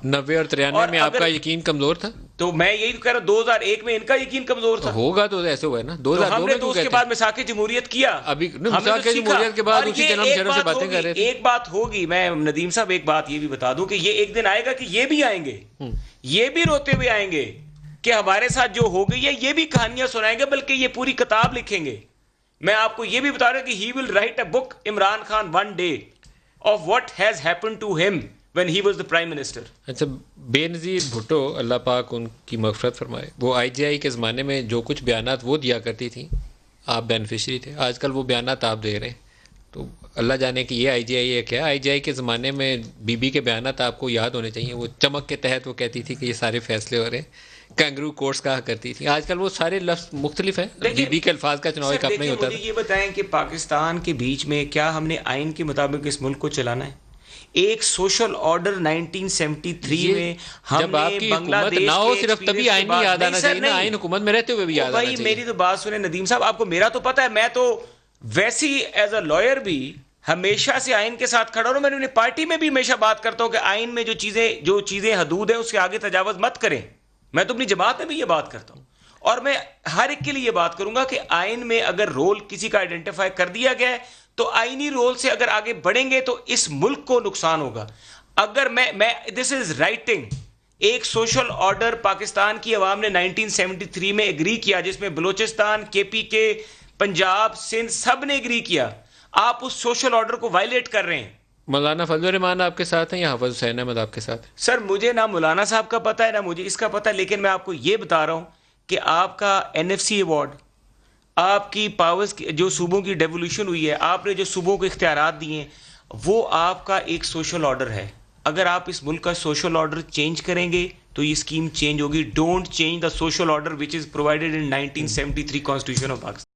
90 اور 93 میں آپ کا یقین کمزور تھا؟ تو میں یہی کہہ رہا ہوں 2001 میں ان کا یقین کمزور تھا. ہوگا تو ایسے ہوا ہے نا. تو 2002 ہم نے میں تو اس کے بعد میثاق جمہوریت کیا. ابھی میثاق جمہوریت کے بعد اسی جنم شرف سے باتیں کر رہے تھے. ایک بات ہوگی، میں ندیم صاحب ایک بات یہ بھی بتا دوں کہ یہ ایک دن آئے گا کہ یہ بھی آئیں گے، یہ بھی روتے ہوئے آئیں گے کہ ہمارے ساتھ جو ہو گئی ہے، یہ بھی کہانیاں سنائیں گے، بلکہ یہ پوری کتاب لکھیں گے. میں آپ کو یہ بھی بتا رہا ہوں کہ he will write a book Imran Khan one day of what has happen to him when he was the prime minister. اچھا، بے نظیر بھٹو اللہ پاک ان کی مغفرت فرمائے، وہ آئی جی آئی کے زمانے میں جو کچھ بیانات وہ دیا کرتی تھیں، آپ بینیفیشری تھے. آج کل وہ بیانات آپ دے رہے ہیں، تو اللہ جانے کہ یہ آئی جی آئی ہے کیا. آئی جی آئی کے زمانے میں بی بی کے بیانات آپ کو یاد ہونے چاہیے. وہ چمک کے تحت وہ کہتی تھی کہ یہ سارے فیصلے ہو رہے ہیں. کینگرو کورٹس کہا کرتی تھی. آج کل وہ سارے لفظ مختلف ہیں. بی بی کے الفاظ کا چناؤ ایک اپنا ہی ہوتا ہے. مجھے یہ بتائیں کہ پاکستان کے بیچ میں کیا ہم نے آئین کے مطابق اس ملک کو چلانا ہے؟ ایک سوشل آرڈر 1973 میں جب آپ کی حکومت نہ ہو صرف تبھی آئین نہیں یاد آنا چاہیے نا. آئین حکومت میں رہتے ہوئے بھی یاد آنا چاہیے. میری تو بات سنیں ندیم صاحب، آپ کو میرا تو پتہ ہے، میں تو ویسی ایز اے لائر بھی ہمیشہ سے آئین کے ساتھ کھڑا ہوں. میں نے اپنی پارٹی میں بھی ہمیشہ بات کرتا ہوں کہ آئین میں جو چیزیں حدود ہیں اس کے آگے تجاوز مت کریں. میں تو اپنی جماعت میں بھی یہ بات کرتا ہوں، اور میں ہر ایک کے لیے یہ بات کروں گا کہ آئین میں اگر رول کسی کا آئیڈینٹیفائی کر دیا گیا ہے تو آئینی رول سے اگر آگے بڑھیں گے تو اس ملک کو نقصان ہوگا. اگر میں دس از رائٹنگ ایک سوشل آرڈر پاکستان کی عوام نے 1973 میں ایگری کیا، جس میں بلوچستان، کے پی کے، پنجاب، سندھ سب نے ایگری کیا. آپ اس سوشل آرڈر کو وائلیٹ کر رہے ہیں. مولانا فضل الرحمان آپ کے ساتھ ہیں یا حافظ حسین احمد آپ کے ساتھ ہیں؟ سر مجھے نہ مولانا صاحب کا پتہ ہے نہ مجھے اس کا پتہ ہے، لیکن میں آپ کو یہ بتا رہا ہوں کہ آپ کا این ایف سی ایوارڈ، آپ کی پاورز جو صوبوں کی ڈیولیوشن ہوئی ہے، آپ نے جو صوبوں کو اختیارات دیے ہیں، وہ آپ کا ایک سوشل آرڈر ہے. اگر آپ اس ملک کا سوشل آرڈر چینج کریں گے تو یہ اسکیم چینج ہوگی. Don't change the social order which is provided in 1973 constitution of Pakistan.